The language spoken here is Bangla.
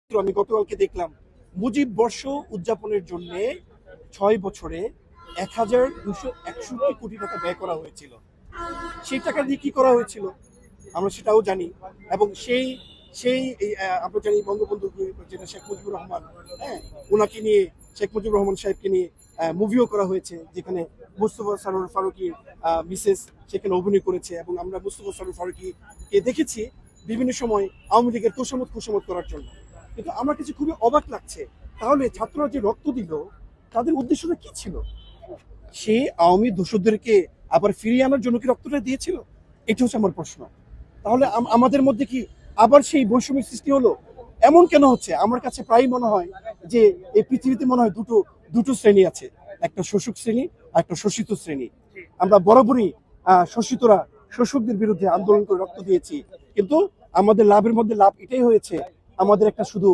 আমি গতকালকে দেখলাম মুজিব বর্ষ উদযাপনের জন্য 6 বছরে 1261 কোটি টাকা ব্যয় করা হয়েছিল। সেই টাকা দিয়ে কি করা হয়েছিল আমরা সেটাও জানি। এবং সেই সেই আমরা জানি বঙ্গবন্ধু যেটা শেখ মুজিবুর রহমান, হ্যাঁ, ওনাকে নিয়ে, শেখ মুজিবুর রহমান সাহেবকে নিয়ে মুভিও করা হয়েছে, যেখানে মুস্তফা সরোয়ার ফারুকী মিসেস সেখানে অভিনয় করেছে। এবং আমরা মুস্তফা সরোয়ার ফারুকীকে দেখেছি বিভিন্ন সময় আওয়ামী লীগের তোষামত করার জন্য। কিন্তু আমার কাছে খুবই অবাক লাগছে, তাহলে ছাত্ররা যে রক্ত দিল তাদের উদ্দেশ্যটা কি ছিল? সে আওয়ামী দোষরদেরকে আবার ফিরিয়ে আনার জন্য কি রক্তটা দিয়েছিল? এটা হচ্ছে আমার প্রশ্ন। তাহলে আমাদের মধ্যে কি আবার সেই বৈষম্য সৃষ্টি হলো? এমন কেন হচ্ছে? আমার কাছে প্রায় মনে হয় যে এই পৃথিবীতে মনে হয় দুটো দুটো শ্রেণী আছে, একটা শোষক শ্রেণী আর একটা শোষিত শ্রেণী। আমরা বরাবরই শোষিতরা শোষকদের বিরুদ্ধে আন্দোলন করে রক্ত দিয়েছি, কিন্তু আমাদের লাভের মধ্যে লাভ এটাই হয়েছে, আমাদের একটা শুধু